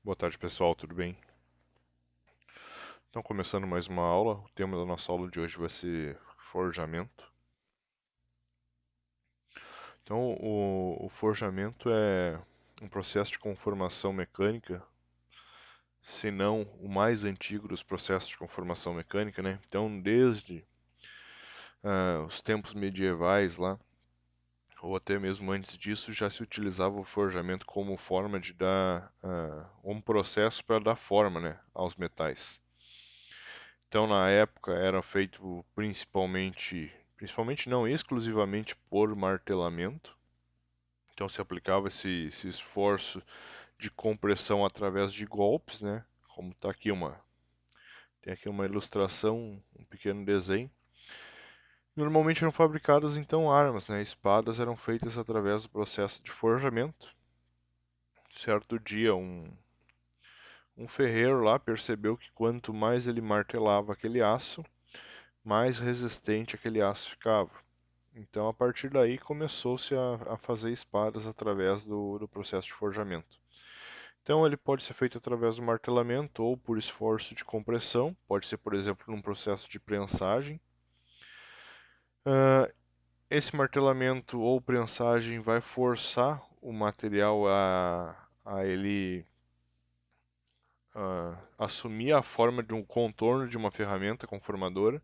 Boa tarde, pessoal, tudo bem? Então, começando mais uma aula, o tema da nossa aula de hoje vai ser forjamento. Então, o forjamento é um processo de conformação mecânica, se não o mais antigo dos processos de conformação mecânica, né? Então, desde os tempos medievais lá, ou até mesmo antes disso, já se utilizava o forjamento como forma de dar um processo para dar forma, né, aos metais. Então, na época, era feito principalmente não, exclusivamente por martelamento. Então, se aplicava esse esforço de compressão através de golpes, né? Como tem aqui uma ilustração, um pequeno desenho. Normalmente eram fabricadas então armas, né? Espadas eram feitas através do processo de forjamento. Certo dia, um ferreiro lá percebeu que quanto mais ele martelava aquele aço, mais resistente aquele aço ficava. Então, a partir daí, começou-se a fazer espadas através do processo de forjamento. Então, ele pode ser feito através do martelamento ou por esforço de compressão, pode ser, por exemplo, num processo de prensagem. Ah, esse martelamento ou prensagem vai forçar o material a ele assumir a forma de um contorno de uma ferramenta conformadora.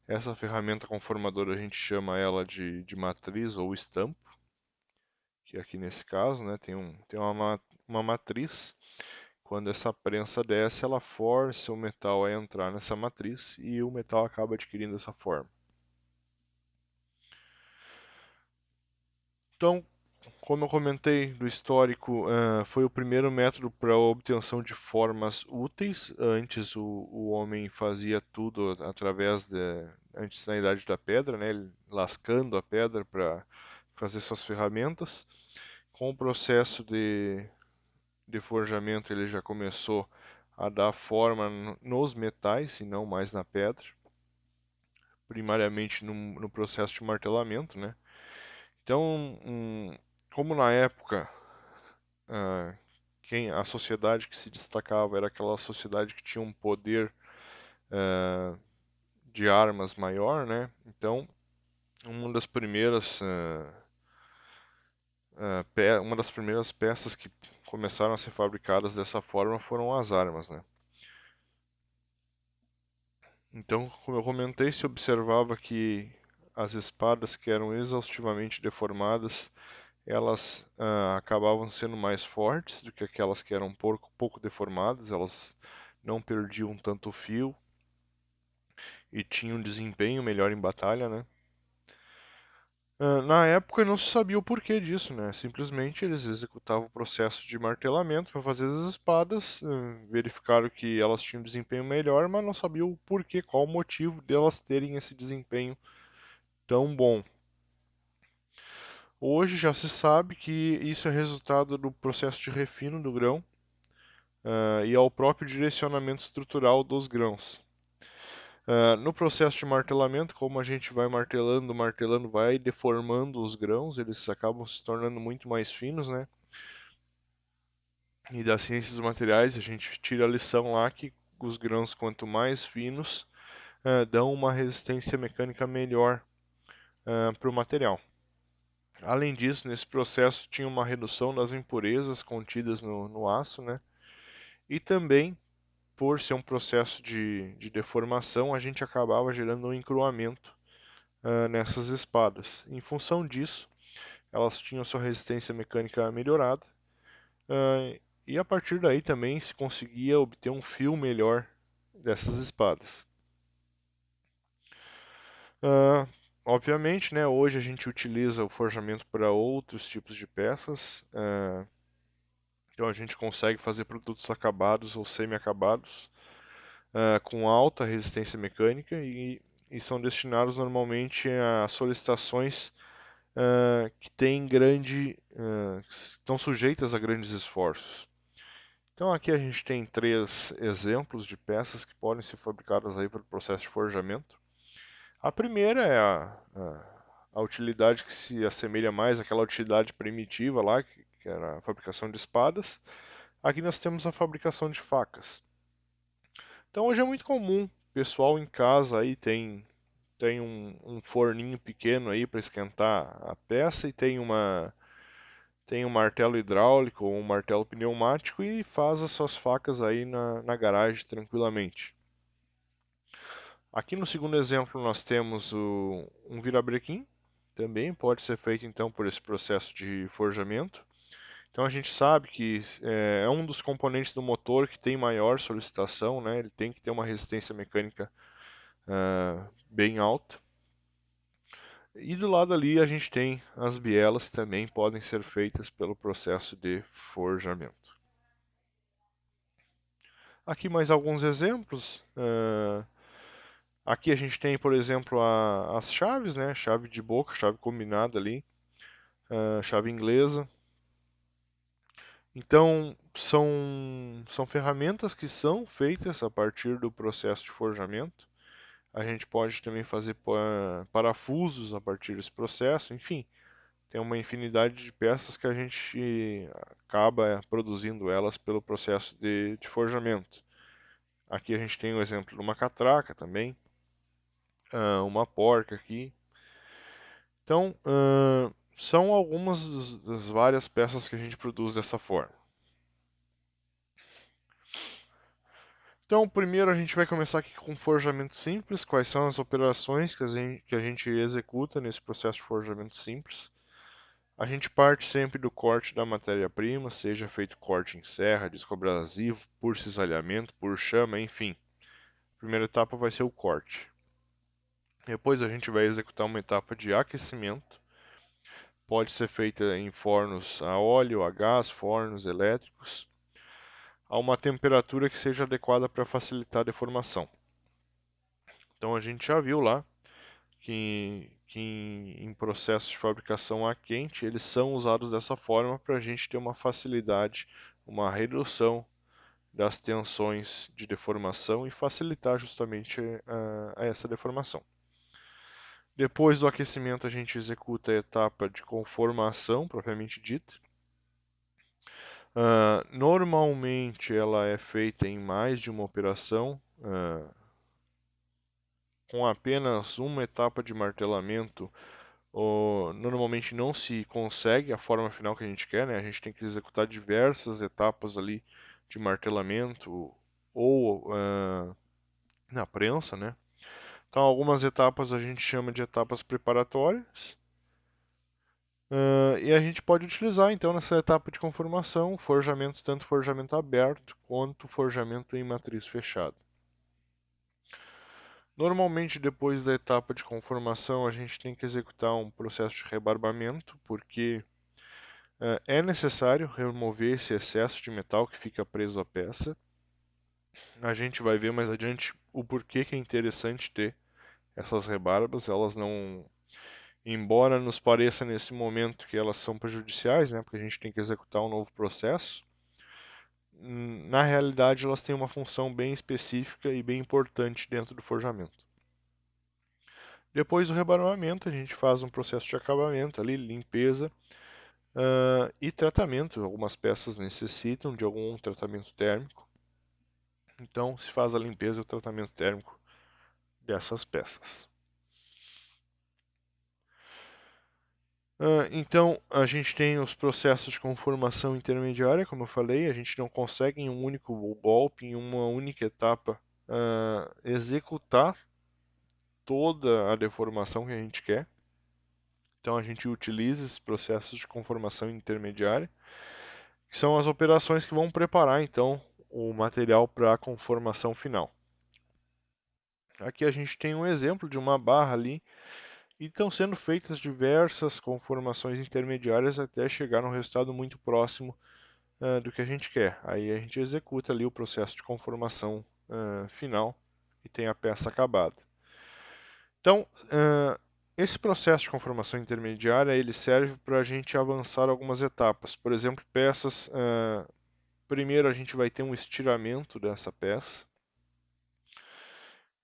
Essa ferramenta conformadora a gente chama ela de matriz ou estampo, que aqui nesse caso, né, tem uma matriz. Quando essa prensa desce, ela força o metal a entrar nessa matriz e o metal acaba adquirindo essa forma. Então, como eu comentei do histórico, foi o primeiro método para a obtenção de formas úteis. Antes o homem fazia tudo antes na Idade da Pedra, né, ele lascando a pedra para fazer suas ferramentas. Com o processo de forjamento, ele já começou a dar forma nos metais e não mais na pedra, primariamente no processo de martelamento, né? Então, como na época ah, a sociedade que se destacava era aquela sociedade que tinha um poder de armas maior, né? Então, uma das primeiras uma das primeiras peças que começaram a ser fabricadas dessa forma foram as armas, né? Então, como eu comentei, se observava que as espadas que eram exaustivamente deformadas, elas acabavam sendo mais fortes do que aquelas que eram pouco deformadas, elas não perdiam tanto fio e tinham um desempenho melhor em batalha, né? Na época não se sabia o porquê disso, né? Simplesmente eles executavam o processo de martelamento para fazer as espadas, verificaram que elas tinham um desempenho melhor, mas não sabiam o porquê, qual o motivo delas terem esse desempenho tão bom. Hoje já se sabe que isso é resultado do processo de refino do grão, e ao próprio direcionamento estrutural dos grãos. No processo de martelamento, como a gente vai martelando, martelando, vai deformando os grãos, eles acabam se tornando muito mais finos, né? E da ciência dos materiais, a gente tira a lição lá que os grãos, quanto mais finos, dão uma resistência mecânica melhor para o material. Além disso, nesse processo tinha uma redução das impurezas contidas no aço, né? E também, por ser um processo de deformação, a gente acabava gerando um encruamento nessas espadas. Em função disso, elas tinham sua resistência mecânica melhorada, e a partir daí também se conseguia obter um fio melhor dessas espadas. Uh, Obviamente, né, hoje a gente utiliza o forjamento para outros tipos de peças, então a gente consegue fazer produtos acabados ou semi-acabados com alta resistência mecânica e são destinados normalmente a solicitações que estão sujeitas a grandes esforços. Então aqui a gente tem três exemplos de peças que podem ser fabricadas aí pelo processo de forjamento. A primeira é a utilidade que se assemelha mais àquela utilidade primitiva lá, que era a fabricação de espadas. Aqui nós temos a fabricação de facas. Então hoje é muito comum, o pessoal em casa aí tem um forninho pequeno aí para esquentar a peça e tem um martelo hidráulico ou um martelo pneumático e faz as suas facas aí na garagem tranquilamente. Aqui no segundo exemplo nós temos um virabrequim, também pode ser feito então por esse processo de forjamento. Então a gente sabe que é um dos componentes do motor que tem maior solicitação, né? Ele tem que ter uma resistência mecânica bem alta. E do lado ali a gente tem as bielas que também podem ser feitas pelo processo de forjamento. Aqui mais alguns exemplos. Aqui a gente tem, por exemplo, as chaves, né? Chave de boca, chave combinada ali, chave inglesa. Então, são ferramentas que são feitas a partir do processo de forjamento. A gente pode também fazer parafusos a partir desse processo, enfim, tem uma infinidade de peças que a gente acaba produzindo elas pelo processo de forjamento. Aqui a gente tem o exemplo de uma catraca também, uma porca aqui. Então, são algumas das várias peças que a gente produz dessa forma. Então, primeiro a gente vai começar aqui com forjamento simples. Quais são as operações que a gente executa nesse processo de forjamento simples? A gente parte sempre do corte da matéria-prima, seja feito corte em serra, disco abrasivo, por cisalhamento, por chama, enfim. A primeira etapa vai ser o corte. Depois a gente vai executar uma etapa de aquecimento. Pode ser feita em fornos a óleo, a gás, fornos elétricos, a uma temperatura que seja adequada para facilitar a deformação. Então a gente já viu lá que em processos de fabricação a quente eles são usados dessa forma para a gente ter uma facilidade, uma redução das tensões de deformação e facilitar justamente a essa deformação. Depois do aquecimento a gente executa a etapa de conformação propriamente dita. Normalmente ela é feita em mais de uma operação, com apenas uma etapa de martelamento. Normalmente não se consegue a forma final que a gente quer, né? A gente tem que executar diversas etapas ali de martelamento ou na prensa, né? Então algumas etapas a gente chama de etapas preparatórias. E a gente pode utilizar então nessa etapa de conformação forjamento, tanto forjamento aberto quanto forjamento em matriz fechada. Normalmente depois da etapa de conformação a gente tem que executar um processo de rebarbamento, porque é necessário remover esse excesso de metal que fica preso à peça. A gente vai ver mais adiante o porquê que é interessante ter essas rebarbas. Elas não, embora nos pareça nesse momento que elas são prejudiciais, né, porque a gente tem que executar um novo processo, na realidade elas têm uma função bem específica e bem importante dentro do forjamento. Depois do rebarbamento, a gente faz um processo de acabamento ali, limpeza e tratamento. Algumas peças necessitam de algum tratamento térmico, então se faz a limpeza e o tratamento térmico dessas peças. Então, a gente tem os processos de conformação intermediária, como eu falei, a gente não consegue em um único golpe, em uma única etapa, executar toda a deformação que a gente quer. Então, a gente utiliza esses processos de conformação intermediária, que são as operações que vão preparar, então, o material para a conformação final. Aqui a gente tem um exemplo de uma barra ali, e estão sendo feitas diversas conformações intermediárias até chegar num resultado muito próximo do que a gente quer. Aí a gente executa ali o processo de conformação final e tem a peça acabada. Então, esse processo de conformação intermediária ele serve para a gente avançar algumas etapas. Por exemplo, peças. Primeiro a gente vai ter um estiramento dessa peça.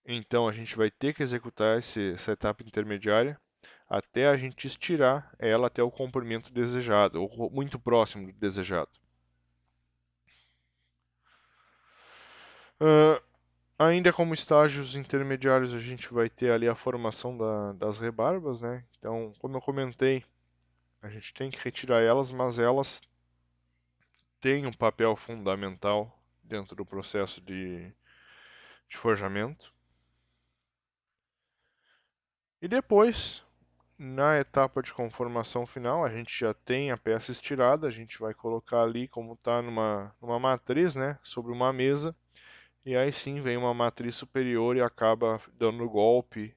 Então a gente vai ter que executar essa etapa intermediária até a gente estirar ela até o comprimento desejado, ou muito próximo do desejado. Uh, Ainda como estágios intermediários, a gente vai ter ali a formação das rebarbas, né? Então, como eu comentei, a gente tem que retirar elas, mas elas têm um papel fundamental dentro do processo de forjamento. E depois, na etapa de conformação final, a gente já tem a peça estirada, a gente vai colocar ali como está numa matriz, né? Sobre uma mesa. E aí sim vem uma matriz superior e acaba dando golpe,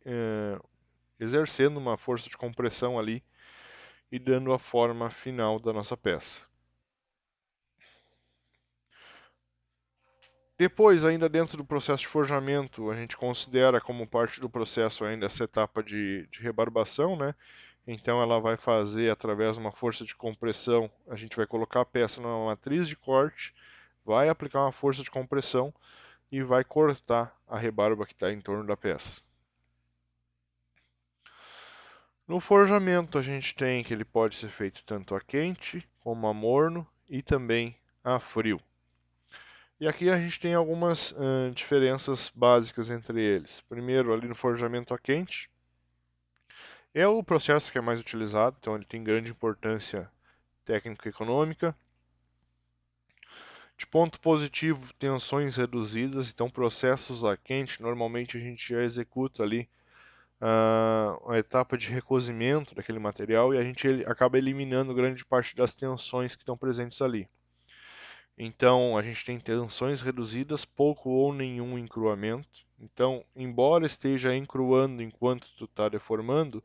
exercendo uma força de compressão ali e dando a forma final da nossa peça. Depois, ainda dentro do processo de forjamento, a gente considera como parte do processo ainda essa etapa de rebarbação, né? Então ela vai fazer através de uma força de compressão, a gente vai colocar a peça numa matriz de corte, vai aplicar uma força de compressão e vai cortar a rebarba que está em torno da peça. No forjamento a gente tem que ele pode ser feito tanto a quente como a morno e também a frio. E aqui a gente tem algumas diferenças básicas entre eles. Primeiro, ali no forjamento a quente, é o processo que é mais utilizado, então ele tem grande importância técnica e econômica. De ponto positivo, tensões reduzidas, então processos a quente, normalmente a gente já executa ali a etapa de recozimento daquele material e a gente acaba eliminando grande parte das tensões que estão presentes ali. Então, a gente tem tensões reduzidas, pouco ou nenhum encruamento. Então, embora esteja encruando enquanto tu está deformando,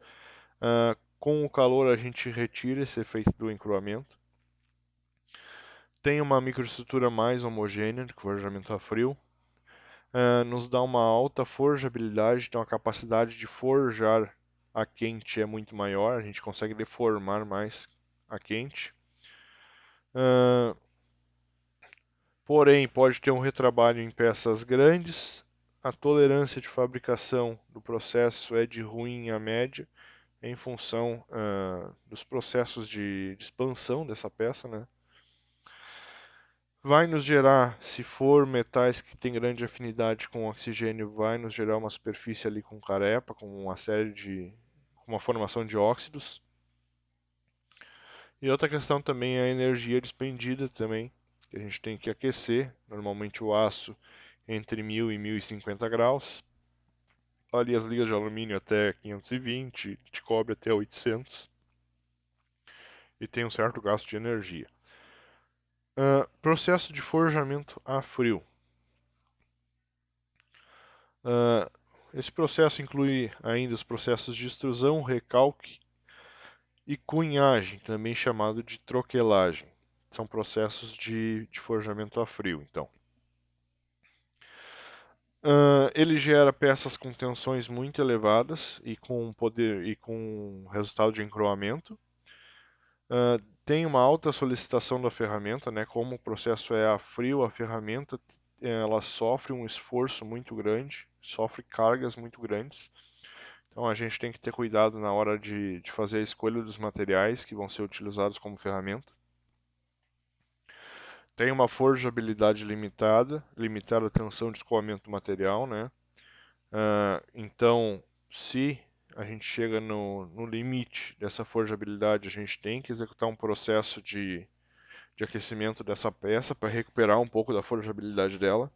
com o calor a gente retira esse efeito do encruamento. Tem uma microestrutura mais homogênea do que o forjamento a frio. Nos dá uma alta forjabilidade, então a capacidade de forjar a quente é muito maior, a gente consegue deformar mais a quente. Porém, pode ter um retrabalho em peças grandes. A tolerância de fabricação do processo é de ruim a média, em função dos processos de expansão dessa peça, né? Vai nos gerar, se for metais que têm grande afinidade com oxigênio, vai nos gerar uma superfície ali com carepa, com uma série com uma formação de óxidos. E outra questão também é a energia despendida também, que a gente tem que aquecer, normalmente o aço entre 1000 e 1050 graus. Ali as ligas de alumínio até 520, de cobre até 800. E tem um certo gasto de energia. Processo de forjamento a frio. Esse processo inclui ainda os processos de extrusão, recalque e cunhagem, também chamado de troquelagem. São processos de forjamento a frio, então. Ele gera peças com tensões muito elevadas e com poder e com resultado de encroamento. Tem uma alta solicitação da ferramenta, né? Como o processo é a frio, a ferramenta ela sofre um esforço muito grande, sofre cargas muito grandes. Então a gente tem que ter cuidado na hora de fazer a escolha dos materiais que vão ser utilizados como ferramenta. Tem uma forjabilidade limitada, limitada a tensão de escoamento do material, né? Então, se a gente chega no limite dessa forjabilidade, a gente tem que executar um processo de aquecimento dessa peça para recuperar um pouco da forjabilidade dela.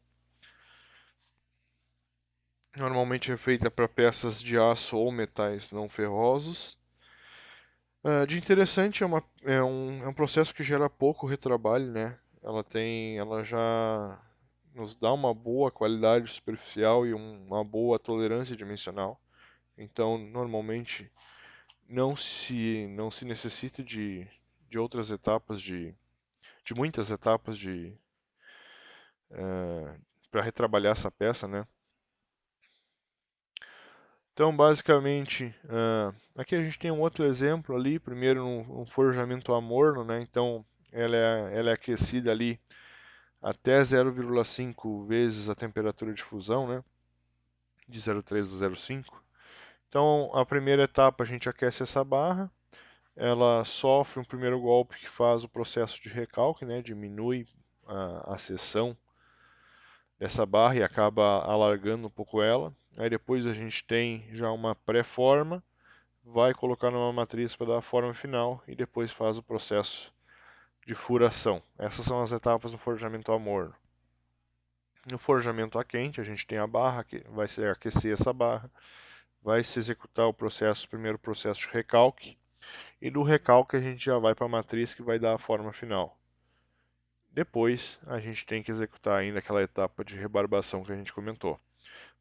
Normalmente é feita para peças de aço ou metais não ferrosos. De interessante é um processo que gera pouco retrabalho, né? Ela já nos dá uma boa qualidade superficial e uma boa tolerância dimensional. Então, normalmente não se necessita de outras etapas de muitas etapas para retrabalhar essa peça, né? Então, basicamente, aqui a gente tem um outro exemplo ali, primeiro um forjamento a morno, né? Então, ela é aquecida ali até 0,5 vezes a temperatura de fusão, né? De 0,3 a 0,5. Então, a primeira etapa a gente aquece essa barra, ela sofre um primeiro golpe que faz o processo de recalque, né? Diminui a seção dessa barra e acaba alargando um pouco ela. Aí depois a gente tem já uma pré-forma, vai colocar numa matriz para dar a forma final e depois faz o processo de furação. Essas são as etapas do forjamento a morno. No forjamento a quente, a gente tem a barra, que vai se aquecer essa barra, vai se executar o processo, primeiro processo de recalque, e do recalque a gente já vai para a matriz que vai dar a forma final. Depois a gente tem que executar ainda aquela etapa de rebarbação que a gente comentou.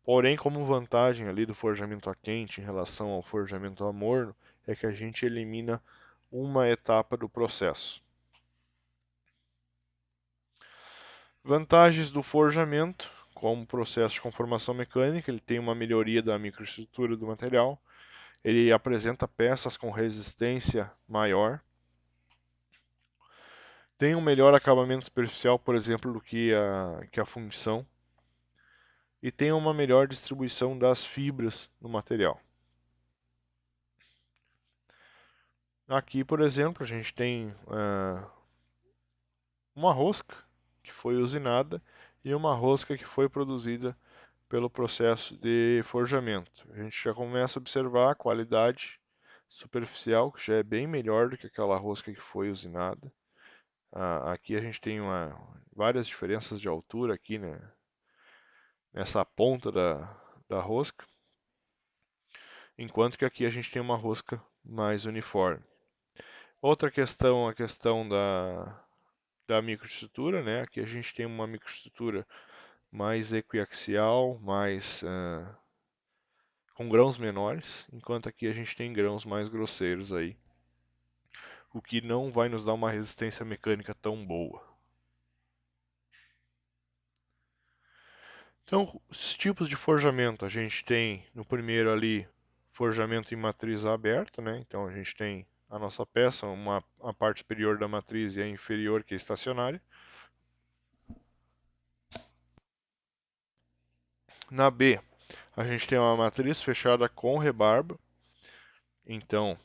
Porém, como vantagem ali do forjamento a quente em relação ao forjamento a morno, é que a gente elimina uma etapa do processo. Vantagens do forjamento, como processo de conformação mecânica, ele tem uma melhoria da microestrutura do material, ele apresenta peças com resistência maior, tem um melhor acabamento superficial, por exemplo, do que a fundição, e tem uma melhor distribuição das fibras no material. Aqui, por exemplo, a gente tem uma rosca que foi usinada e uma rosca que foi produzida pelo processo de forjamento. A gente já começa a observar a qualidade superficial, que já é bem melhor do que aquela rosca que foi usinada. Aqui a gente tem várias diferenças de altura aqui, né, nessa ponta da rosca, enquanto que aqui a gente tem uma rosca mais uniforme. Outra questão, a questão da microestrutura, né? Aqui a gente tem uma microestrutura mais equiaxial, com grãos menores, enquanto aqui a gente tem grãos mais grosseiros aí, o que não vai nos dar uma resistência mecânica tão boa. Então, os tipos de forjamento, a gente tem no primeiro ali forjamento em matriz aberta, né? Então a gente tem a nossa peça, a parte superior da matriz e a inferior que é estacionária. Na B, a gente tem uma matriz fechada com rebarba. Então,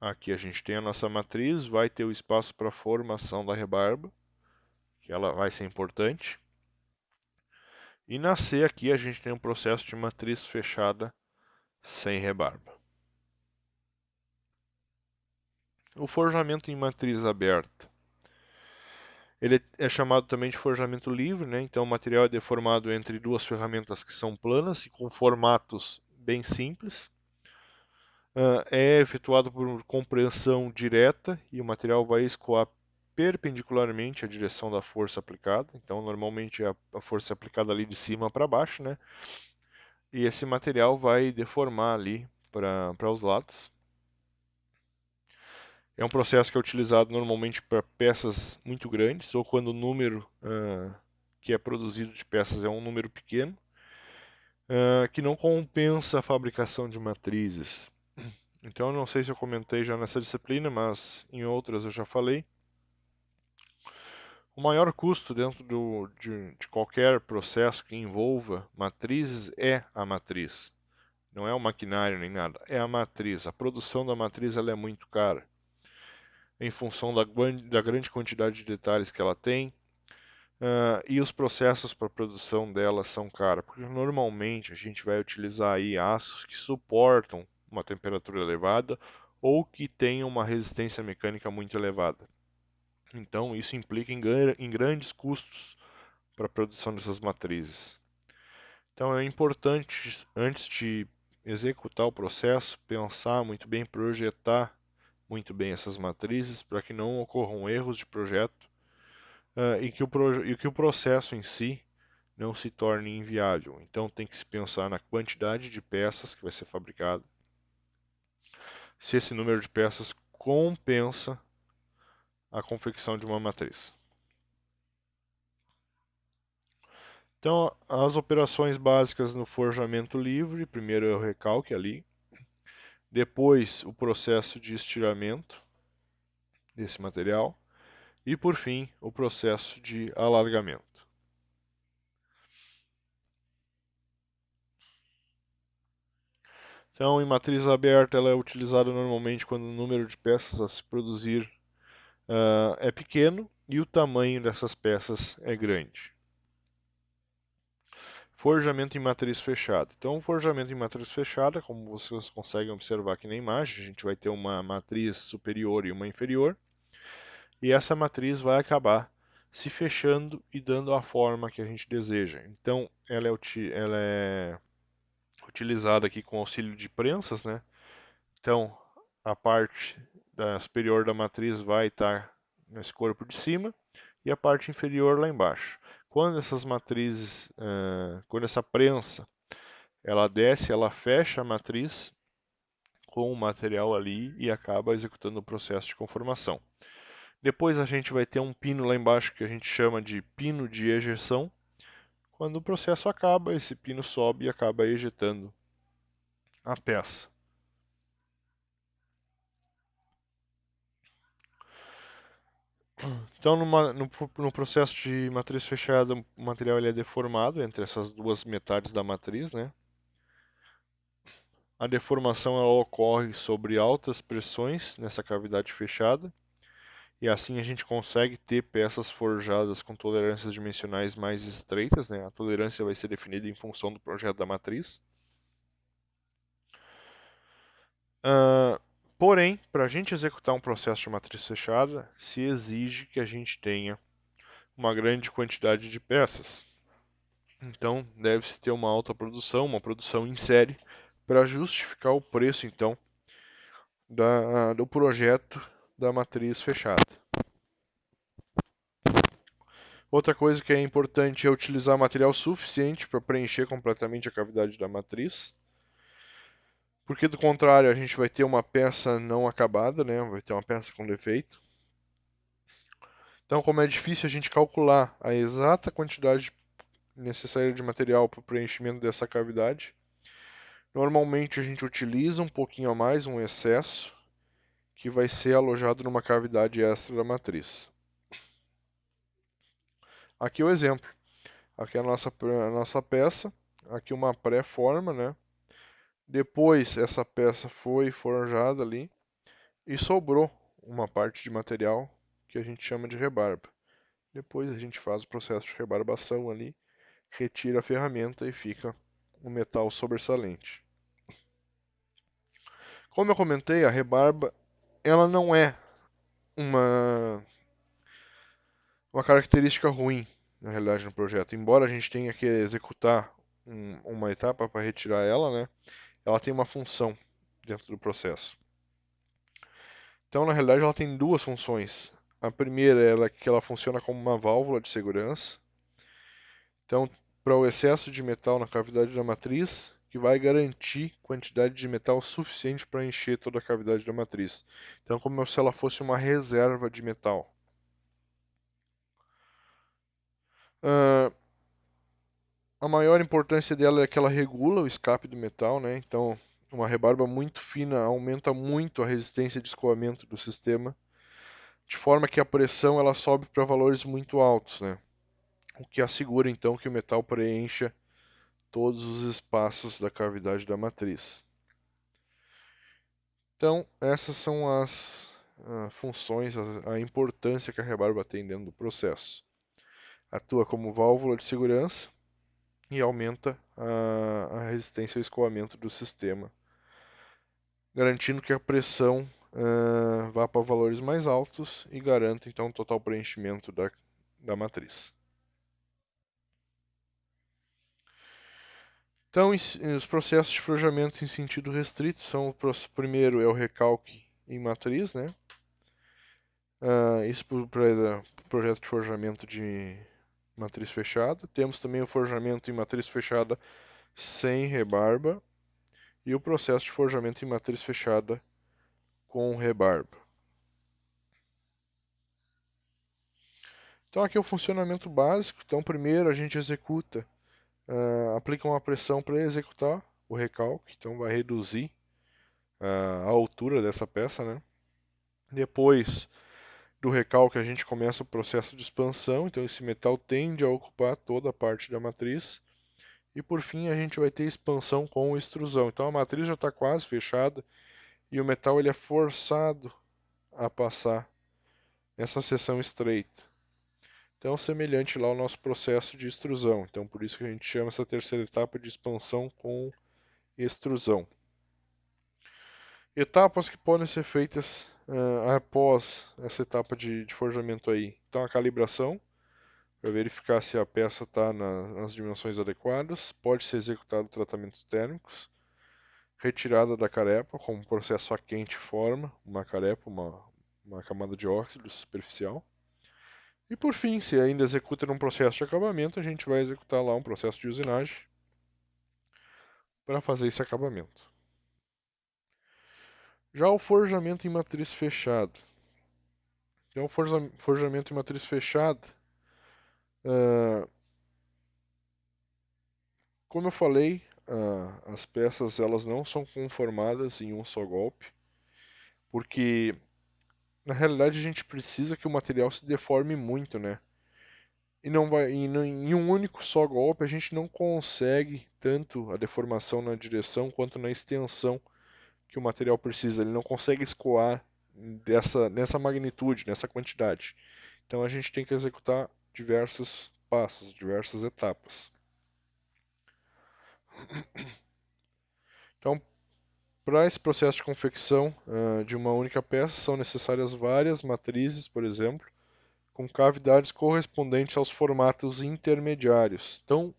aqui a gente tem a nossa matriz, vai ter o espaço para formação da rebarba, que ela vai ser importante. E na C aqui a gente tem um processo de matriz fechada sem rebarba. O forjamento em matriz aberta, ele é chamado também de forjamento livre, né? Então o material é deformado entre duas ferramentas que são planas e com formatos bem simples. É efetuado por compreensão direta e o material vai escoar perpendicularmente à direção da força aplicada. Então, normalmente a força é aplicada ali de cima para baixo, né? E esse material vai deformar ali para os lados. É um processo que é utilizado normalmente para peças muito grandes ou quando o número que é produzido de peças é um número pequeno, que não compensa a fabricação de matrizes. Então, eu não sei se eu comentei já nessa disciplina, mas em outras eu já falei. O maior custo dentro de qualquer processo que envolva matrizes é a matriz. Não é o maquinário nem nada, é a matriz. A produção da matriz ela é muito cara, em função da grande quantidade de detalhes que ela tem, e os processos para a produção dela são caros, porque normalmente a gente vai utilizar aí aços que suportam uma temperatura elevada ou que tenham uma resistência mecânica muito elevada. Então, isso implica em grandes custos para a produção dessas matrizes. Então, é importante, antes de executar o processo, pensar muito bem, projetar muito bem essas matrizes para que não ocorram erros de projeto e que o processo em si não se torne inviável. Então, tem que se pensar na quantidade de peças que vai ser fabricada, se esse número de peças compensa a confecção de uma matriz. Então, as operações básicas no forjamento livre, primeiro é o recalque ali, depois o processo de estiramento desse material e, por fim, o processo de alargamento. Então, em matriz aberta, ela é utilizada normalmente quando o número de peças a se produzir é pequeno e o tamanho dessas peças é grande. forjamento em matriz fechada. Então, o forjamento em matriz fechada, como vocês conseguem observar aqui na imagem, a gente vai ter uma matriz superior e uma inferior, e essa matriz vai acabar se fechando e dando a forma que a gente deseja. Então, ela é utilizada aqui com auxílio de prensas, né? Então, a parte superior da matriz vai estar nesse corpo de cima e a parte inferior lá embaixo. Quando essas matrizes, quando essa prensa ela desce, ela fecha a matriz com o material ali e acaba executando o processo de conformação. Depois a gente vai ter um pino lá embaixo que a gente chama de pino de ejeção. Quando o processo acaba, esse pino sobe e acaba ejetando a peça. Então, no processo de matriz fechada, o material ele é deformado entre essas duas metades da matriz, né? A deformação ela ocorre sobre altas pressões nessa cavidade fechada, e assim a gente consegue ter peças forjadas com tolerâncias dimensionais mais estreitas, né? A tolerância vai ser definida em função do projeto da matriz. Uh, Porém, para a gente executar um processo de matriz fechada, se exige que a gente tenha uma grande quantidade de peças. Então, deve-se ter uma alta produção, uma produção em série, para justificar o preço, então, do projeto da matriz fechada. Outra coisa que é importante é utilizar material suficiente para preencher completamente a cavidade da matriz, porque do contrário a gente vai ter uma peça não acabada, né? Vai ter uma peça com defeito. Então, como é difícil a gente calcular a exata quantidade necessária de material para o preenchimento dessa cavidade, normalmente a gente utiliza um pouquinho a mais, um excesso, que vai ser alojado numa cavidade extra da matriz. Aqui é o exemplo. Aqui é a nossa peça, aqui uma pré-forma, né? Depois essa peça foi forjada ali e sobrou uma parte de material que a gente chama de rebarba. Depois a gente faz o processo de rebarbação ali, retira a ferramenta e fica um metal sobressalente. Como eu comentei, a rebarba ela não é uma, uma característica ruim, na realidade, no projeto. Embora a gente tenha que executar uma etapa para retirar ela, né? Ela tem uma função dentro do processo. Então, na realidade, ela tem duas funções. A primeira é que ela funciona como uma válvula de segurança. Então, para o excesso de metal na cavidade da matriz, que vai garantir quantidade de metal suficiente para encher toda a cavidade da matriz. Então, como se ela fosse uma reserva de metal. Uh, a maior importância dela é que ela regula o escape do metal, né? Então, uma rebarba muito fina aumenta muito a resistência de escoamento do sistema, de forma que a pressão ela sobe para valores muito altos, né? O que assegura então que o metal preencha todos os espaços da cavidade da matriz. Então, essas são as funções, a importância que a rebarba tem dentro do processo. Atua como válvula de segurança e aumenta a resistência ao escoamento do sistema, garantindo que a pressão vá para valores mais altos e garanta então o total preenchimento da matriz. Então, os processos de forjamento em sentido restrito são: o primeiro é o recalque em matriz, né? Isso para projeto de forjamento de matriz fechada. Temos também o forjamento em matriz fechada sem rebarba e o processo de forjamento em matriz fechada com rebarba. Então, aqui é o funcionamento básico. Então, primeiro a gente executa, aplica uma pressão para executar o recalque. Então, vai reduzir a altura dessa peça, né? Depois do recalque, a gente começa o processo de expansão. Então, esse metal tende a ocupar toda a parte da matriz. E por fim, a gente vai ter expansão com extrusão. Então, a matriz já está quase fechada e o metal ele é forçado a passar nessa seção estreita. Então, semelhante lá ao nosso processo de extrusão. Então, por isso que a gente chama essa terceira etapa de expansão com extrusão. Etapas que podem ser feitas após essa etapa de forjamento aí. Então, a calibração, para verificar se a peça está nas dimensões adequadas. Pode ser executado tratamentos térmicos. Retirada da carepa, como processo a quente forma uma carepa, uma camada de óxido superficial. E por fim, se ainda executa um processo de acabamento, a gente vai executar lá um processo de usinagem para fazer esse acabamento. Já o forjamento em matriz fechada. Então, o forjamento em matriz fechada, como eu falei, as peças elas não são conformadas em um só golpe, porque na realidade a gente precisa que o material se deforme muito, né? E não vai, em um único só golpe a gente não consegue tanto a deformação na direção quanto na extensão que o material precisa. Ele não consegue escoar nessa magnitude, nessa quantidade. Então a gente tem que executar diversos passos, diversas etapas. Então, para esse processo de confecção de uma única peça, são necessárias várias matrizes, por exemplo, com cavidades correspondentes aos formatos intermediários. Então,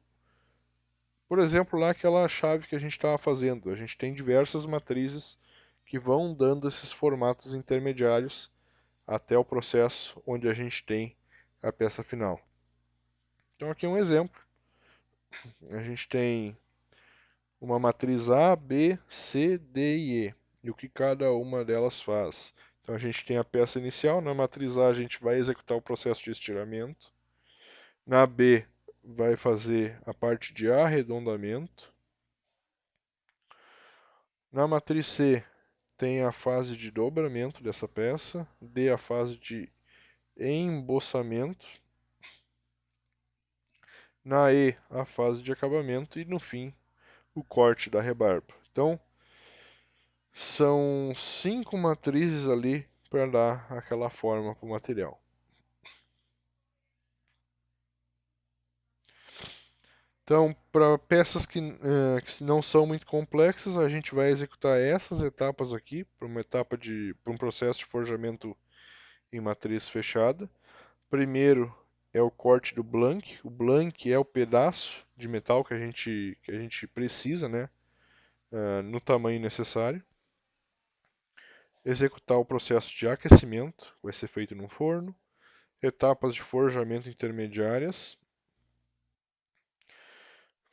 por exemplo, lá aquela chave que a gente estava fazendo, a gente tem diversas matrizes que vão dando esses formatos intermediários até o processo onde a gente tem a peça final. Então aqui é um exemplo. A gente tem uma matriz A, B, C, D e E, e o que cada uma delas faz. Então a gente tem a peça inicial, na matriz A a gente vai executar o processo de estiramento, na B vai fazer a parte de arredondamento, na matriz C tem a fase de dobramento dessa peça, D a fase de embolsamento, na E a fase de acabamento e no fim o corte da rebarba. Então são 5 matrizes ali para dar aquela forma para o material. Então, para peças que não são muito complexas, a gente vai executar essas etapas aqui, para um processo de forjamento em matriz fechada. Primeiro é o corte do blank. O blank é o pedaço de metal que a gente precisa, né, no tamanho necessário. Executar o processo de aquecimento, vai ser feito no forno. Etapas de forjamento intermediárias.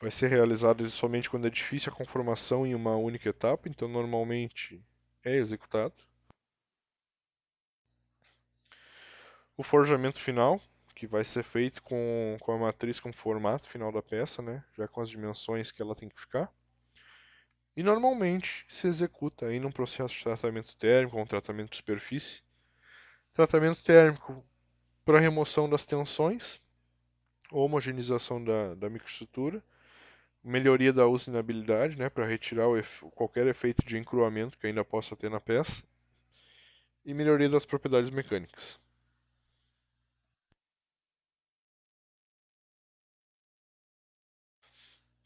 Vai ser realizado somente quando é difícil a conformação em uma única etapa, então normalmente é executado. O forjamento final, que vai ser feito com a matriz com o formato final da peça, né? Já com as dimensões que ela tem que ficar. E normalmente se executa aí num processo de tratamento térmico, um tratamento de superfície. Tratamento térmico para remoção das tensões, homogeneização da microestrutura, melhoria da usinabilidade, né, para retirar qualquer efeito de encruamento que ainda possa ter na peça, e melhoria das propriedades mecânicas.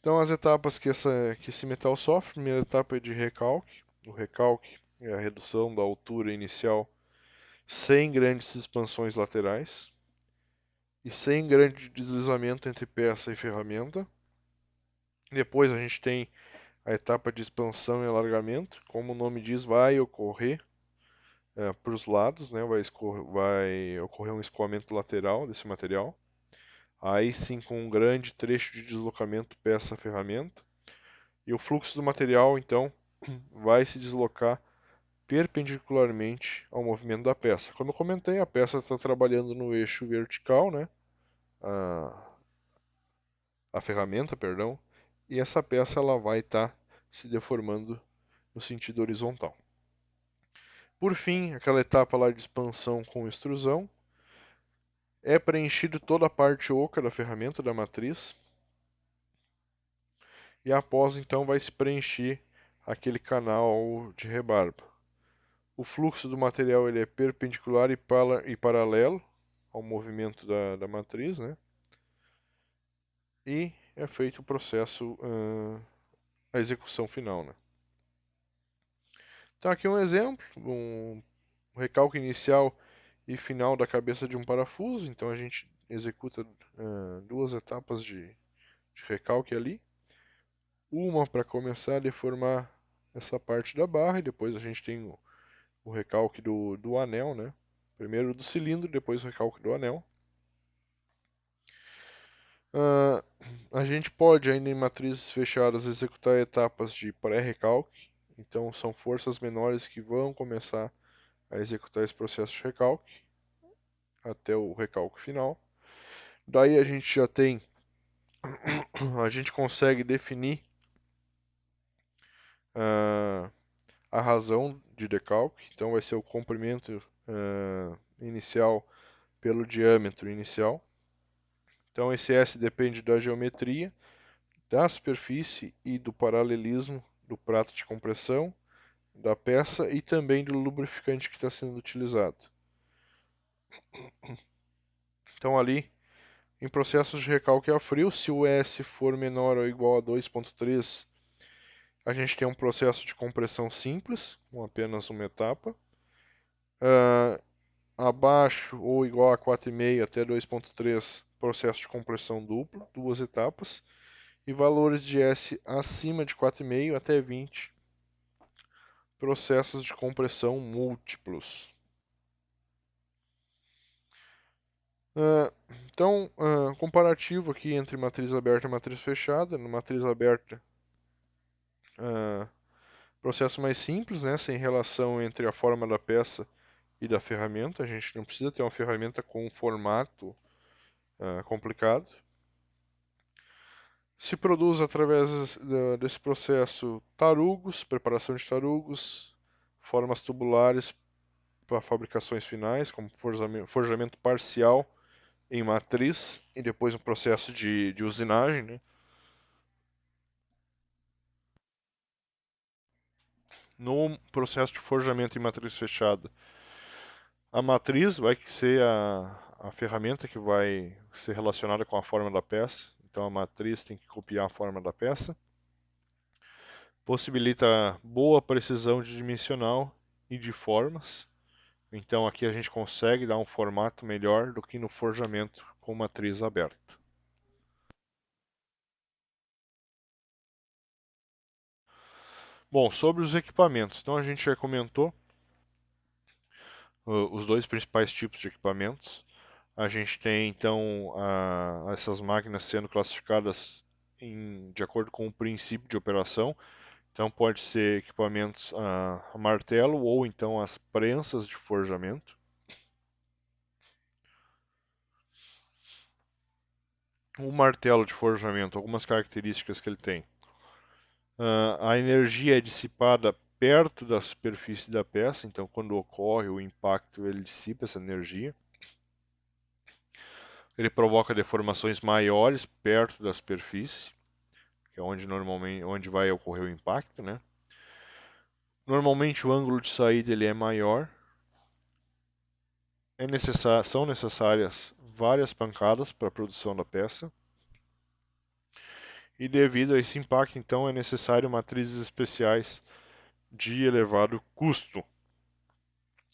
Então, as etapas que esse metal sofre: primeira etapa é de recalque. O recalque é a redução da altura inicial sem grandes expansões laterais e sem grande deslizamento entre peça e ferramenta. Depois a gente tem a etapa de expansão e alargamento. Como o nome diz, vai ocorrer para os lados, né? Vai ocorrer um escoamento lateral desse material. Aí sim, com um grande trecho de deslocamento peça-ferramenta. E o fluxo do material, então, vai se deslocar perpendicularmente ao movimento da peça. Como eu comentei, a peça está trabalhando no eixo vertical, né? A, a ferramenta, perdão, e essa peça ela vai estar se deformando no sentido horizontal. Por fim, aquela etapa lá de expansão com extrusão, é preenchido toda a parte oca da ferramenta da matriz, e após então vai se preencher aquele canal de rebarba. O fluxo do material ele é perpendicular e paralelo ao movimento da matriz, né? E é feito o processo, a execução final, né? Então aqui um exemplo, um recalque inicial e final da cabeça de um parafuso. Então a gente executa duas etapas de recalque ali. Uma para começar a deformar essa parte da barra, e depois a gente tem o recalque do anel, né? Primeiro do cilindro, depois o recalque do anel. Uh, a gente pode, ainda em matrizes fechadas, executar etapas de pré-recalque. Então, são forças menores que vão começar a executar esse processo de recalque até o recalque final. Daí a gente já tem, a gente consegue definir uh, a razão de decalque. Então, vai ser o comprimento inicial pelo diâmetro inicial. Então, esse S depende da geometria, da superfície e do paralelismo do prato de compressão, da peça e também do lubrificante que está sendo utilizado. Então, ali, em processos de recalque a frio, se o S for menor ou igual a 2,3, a gente tem um processo de compressão simples, com apenas uma etapa. Abaixo ou igual a 4,5 até 2,3, processo de compressão duplo, duas etapas. E valores de S acima de 4,5 até 20, processos de compressão múltiplos. Então, comparativo aqui entre matriz aberta e matriz fechada. Na matriz aberta, processo mais simples, né, sem relação entre a forma da peça e da ferramenta. A gente não precisa ter uma ferramenta com um formato complicado. Se produz através desse processo tarugos, preparação de tarugos, formas tubulares para fabricações finais, como forjamento parcial em matriz e depois um processo de usinagem, né? No processo de forjamento em matriz fechada, a matriz vai ser a ferramenta que vai ser relacionada com a forma da peça. Então a matriz tem que copiar a forma da peça. Possibilita boa precisão de dimensional e de formas. Então aqui a gente consegue dar um formato melhor do que no forjamento com matriz aberta. Bom, sobre os equipamentos. Então a gente já comentou os dois principais tipos de equipamentos. A gente tem então essas máquinas sendo classificadas de acordo com o princípio de operação. Então pode ser equipamentos a martelo ou então as prensas de forjamento. O martelo de forjamento, algumas características que ele tem. A energia é dissipada perto da superfície da peça, então quando ocorre o impacto ele dissipa essa energia. Ele provoca deformações maiores perto da superfície, que é onde vai ocorrer o impacto, né? Normalmente o ângulo de saída ele é maior. São necessárias várias pancadas para a produção da peça. E devido a esse impacto, então, é necessário matrizes especiais de elevado custo.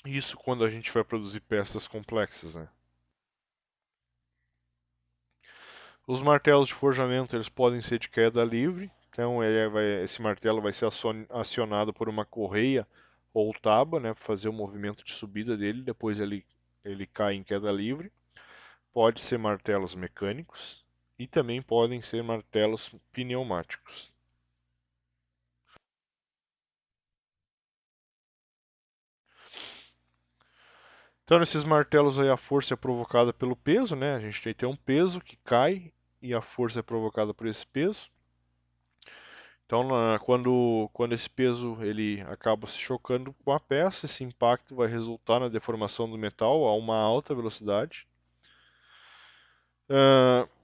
Isso quando a gente vai produzir peças complexas, né? Os martelos de forjamento eles podem ser de queda livre, então esse martelo vai ser acionado por uma correia ou tábua, né, para fazer o movimento de subida dele, depois ele cai em queda livre. Pode ser martelos mecânicos e também podem ser martelos pneumáticos. Então, nesses martelos aí a força é provocada pelo peso, né? A gente tem um peso que cai e a força é provocada por esse peso. Então, quando esse peso ele acaba se chocando com a peça, esse impacto vai resultar na deformação do metal a uma alta velocidade.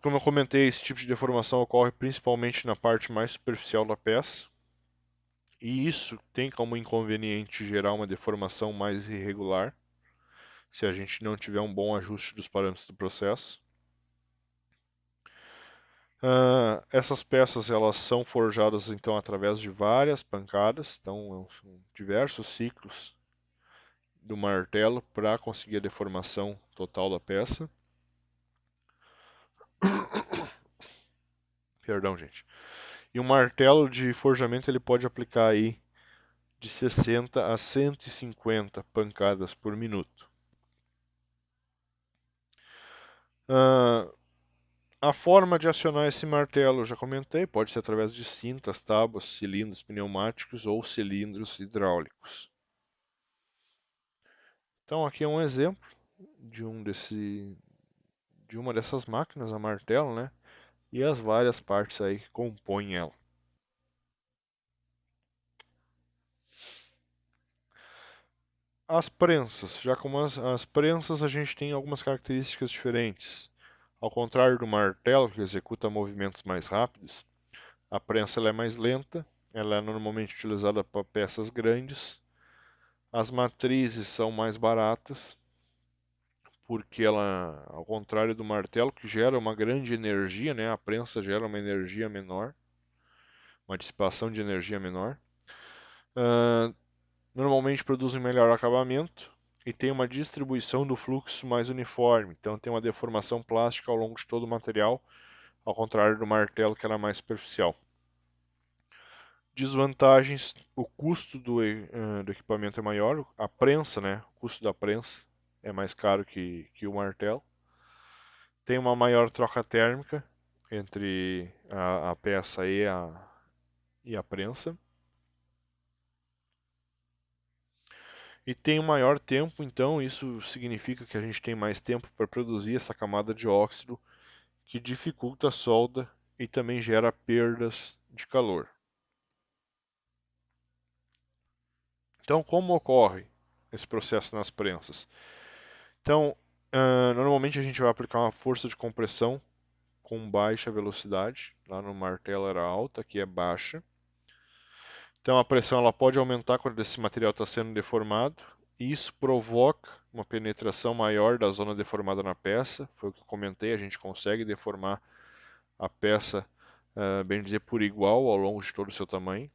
Como eu comentei, esse tipo de deformação ocorre principalmente na parte mais superficial da peça. E isso tem como inconveniente gerar uma deformação mais irregular. se a gente não tiver um bom ajuste dos parâmetros do processo. Essas peças elas são forjadas então através de várias pancadas, então são diversos ciclos do martelo para conseguir a deformação total da peça. Perdão, gente. E um martelo de forjamento ele pode aplicar aí de 60 a 150 pancadas por minuto. A forma de acionar esse martelo, eu já comentei, pode ser através de cintas, tábuas, cilindros pneumáticos ou cilindros hidráulicos. Então aqui é um exemplo de de uma dessas máquinas a martelo, né? E as várias partes aí que compõem ela. As prensas, já como as prensas a gente tem algumas características diferentes. Ao contrário do martelo, que executa movimentos mais rápidos, a prensa ela é mais lenta, ela é normalmente utilizada para peças grandes. As matrizes são mais baratas, porque ela, ao contrário do martelo, que gera uma grande energia, né? A prensa gera uma energia menor, uma dissipação de energia menor. Normalmente produzem melhor acabamento e tem uma distribuição do fluxo mais uniforme, então tem uma deformação plástica ao longo de todo o material, ao contrário do martelo que era mais superficial. Desvantagens: o custo do equipamento é maior, a prensa, né? O custo da prensa é mais caro que o martelo. Tem uma maior troca térmica entre a peça e a prensa. E tem um maior tempo, então isso significa que a gente tem mais tempo para produzir essa camada de óxido, que dificulta a solda e também gera perdas de calor. Então, como ocorre esse processo nas prensas? Então, normalmente a gente vai aplicar uma força de compressão com baixa velocidade. Lá no martelo era alta, aqui é baixa. Então a pressão ela pode aumentar quando esse material está sendo deformado. E isso provoca uma penetração maior da zona deformada na peça. Foi o que eu comentei, a gente consegue deformar a peça, bem dizer, por igual ao longo de todo o seu tamanho.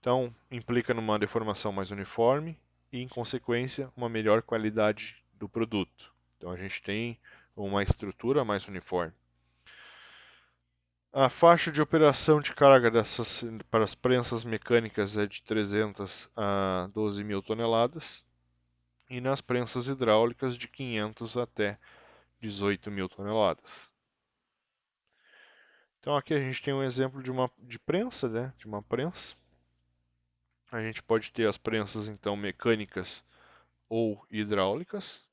Então implica numa deformação mais uniforme e, em consequência, uma melhor qualidade do produto. Então a gente tem uma estrutura mais uniforme. A faixa de operação de carga para as prensas mecânicas é de 300 a 12.000 toneladas e nas prensas hidráulicas de 500 até 18.000 toneladas. Então aqui a gente tem um exemplo de prensa, né? De uma prensa. A gente pode ter as prensas então mecânicas ou hidráulicas.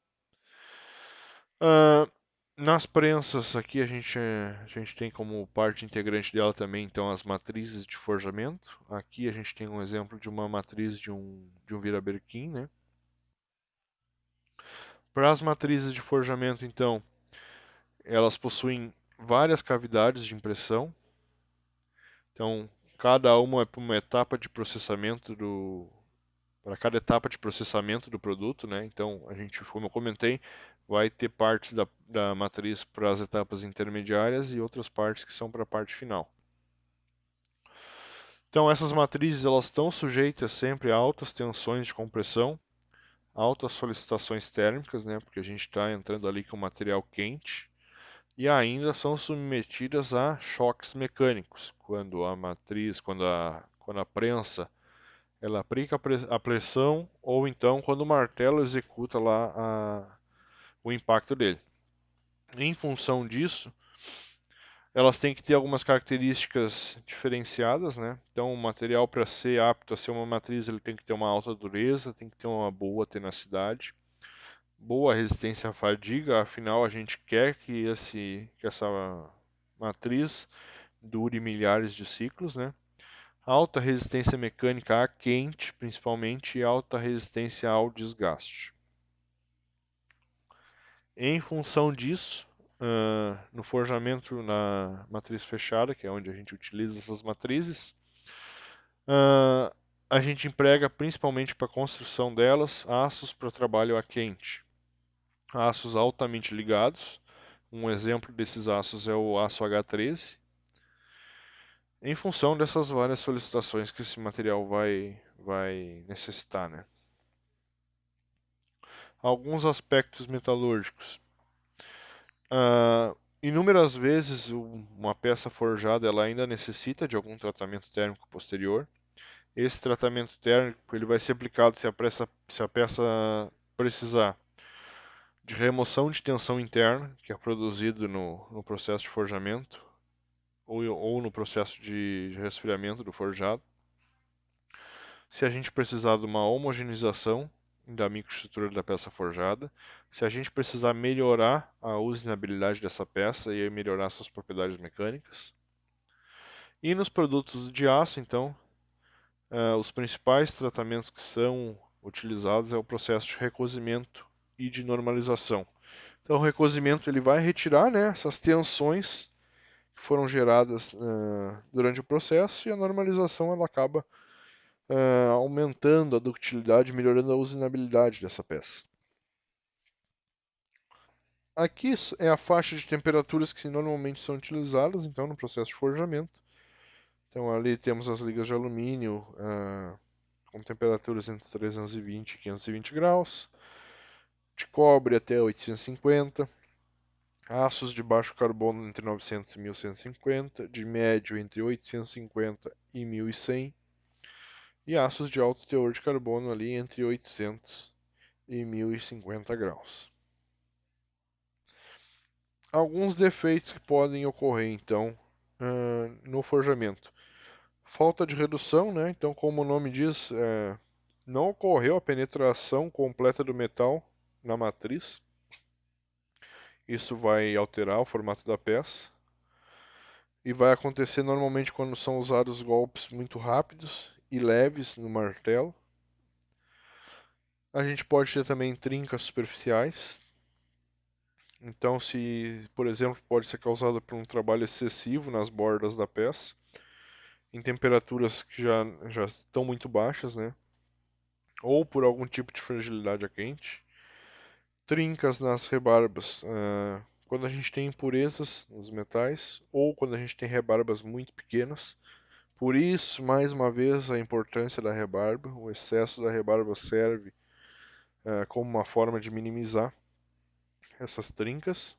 Ah, nas prensas aqui a gente tem como parte integrante dela também então as matrizes de forjamento. Aqui a gente tem um exemplo de uma matriz de um viraberquim, né? Para as matrizes de forjamento então, elas possuem várias cavidades de impressão. Então, cada uma é para uma etapa de processamento para cada etapa de processamento do produto, né? Então, a gente, como eu comentei, vai ter partes da matriz para as etapas intermediárias e outras partes que são para a parte final. Então, essas matrizes elas estão sujeitas sempre a altas tensões de compressão, altas solicitações térmicas, né? Porque a gente está entrando ali com material quente e ainda são submetidas a choques mecânicos, quando a matriz, quando a prensa ela aplica a pressão ou então quando o martelo executa lá o impacto dele. Em função disso, elas têm que ter algumas características diferenciadas, né? Então, o material para ser apto a ser uma matriz, ele tem que ter uma alta dureza, tem que ter uma boa tenacidade, boa resistência à fadiga, afinal a gente quer que essa matriz dure milhares de ciclos, né? Alta resistência mecânica a quente, principalmente, e alta resistência ao desgaste. Em função disso, no forjamento na matriz fechada, que é onde a gente utiliza essas matrizes, A gente emprega principalmente para a construção delas aços para trabalho a quente, aços altamente ligados. Um exemplo desses aços é o aço H13, em função dessas várias solicitações que esse material vai necessitar, né? Alguns aspectos metalúrgicos. Inúmeras vezes uma peça forjada ela ainda necessita de algum tratamento térmico posterior. Esse tratamento térmico ele vai ser aplicado se a peça precisar de remoção de tensão interna, que é produzido no processo de forjamento, ou no processo de resfriamento do forjado. Se a gente precisar de uma homogeneização da microestrutura da peça forjada, se a gente precisar melhorar a usinabilidade dessa peça e melhorar suas propriedades mecânicas. E nos produtos de aço, então, os principais tratamentos que são utilizados é o processo de recozimento e de normalização. Então, o recozimento ele vai retirar, né, essas tensões que foram geradas durante o processo e a normalização ela acaba aumentando a ductilidade, melhorando a usinabilidade dessa peça. Aqui é a faixa de temperaturas que normalmente são utilizadas então no processo de forjamento. Então ali temos as ligas de alumínio com temperaturas entre 320 e 520 graus, de cobre até 850, aços de baixo carbono entre 900 e 1150, de médio entre 850 e 1100 e aços de alto teor de carbono ali entre 800 e 1050 graus. Alguns defeitos que podem ocorrer então no forjamento. Falta de redução, né? Então, como o nome diz, não ocorreu a penetração completa do metal na matriz. Isso vai alterar o formato da peça. E vai acontecer normalmente quando são usados golpes muito rápidos e leves no martelo. A gente pode ter também trincas superficiais. Então, se, por exemplo, pode ser causado por um trabalho excessivo nas bordas da peça, em temperaturas que já estão muito baixas, né? Ou por algum tipo de fragilidade a quente. Trincas nas rebarbas, quando a gente tem impurezas nos metais, ou quando a gente tem rebarbas muito pequenas. Por isso, mais uma vez, a importância da rebarba. O excesso da rebarba serve como uma forma de minimizar essas trincas.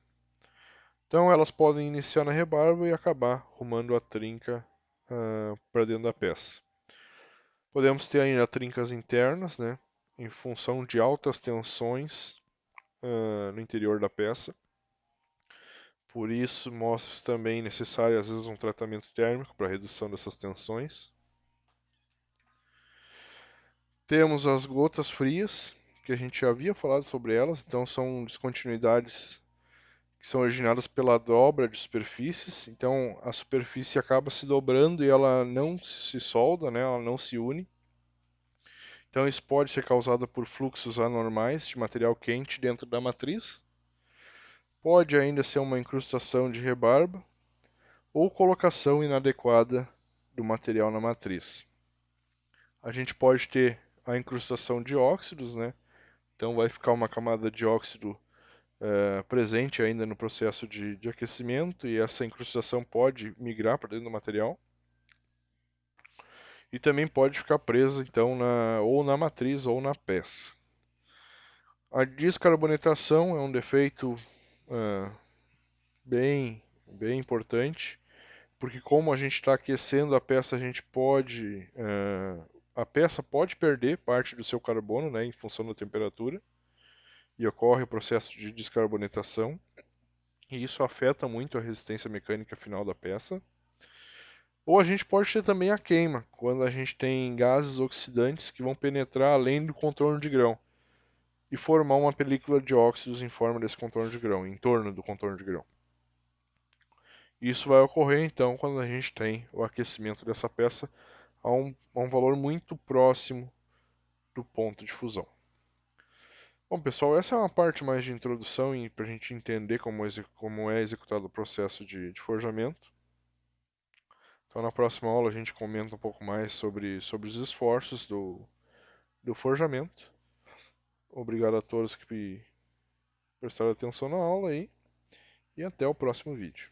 Então, elas podem iniciar na rebarba e acabar rumando a trinca para dentro da peça. Podemos ter ainda trincas internas, né, em função de altas tensões no interior da peça. Por isso, mostra-se também necessário, às vezes, um tratamento térmico para redução dessas tensões. Temos as gotas frias, que a gente já havia falado sobre elas, então são descontinuidades que são originadas pela dobra de superfícies. Então a superfície acaba se dobrando e ela não se solda, né? Ela não se une. Então isso pode ser causado por fluxos anormais de material quente dentro da matriz. Pode ainda ser uma incrustação de rebarba ou colocação inadequada do material na matriz. A gente pode ter a incrustação de óxidos, né? Então vai ficar uma camada de óxido presente ainda no processo de aquecimento e essa incrustação pode migrar para dentro do material. E também pode ficar presa então ou na matriz ou na peça. A descarbonetação é um defeito bem importante, porque como a gente está aquecendo a peça, a peça pode perder parte do seu carbono, né, em função da temperatura, e ocorre o processo de descarbonetação, e isso afeta muito a resistência mecânica final da peça. Ou a gente pode ter também a queima, quando a gente tem gases oxidantes que vão penetrar além do contorno de grão e formar uma película de óxidos em forma desse contorno de grão, em torno do contorno de grão. Isso vai ocorrer então quando a gente tem o aquecimento dessa peça a um valor muito próximo do ponto de fusão. Bom, pessoal, essa é uma parte mais de introdução para a gente entender como é executado o processo de forjamento. Então na próxima aula a gente comenta um pouco mais sobre os esforços do forjamento. Obrigado a todos que prestaram atenção na aula aí e até o próximo vídeo.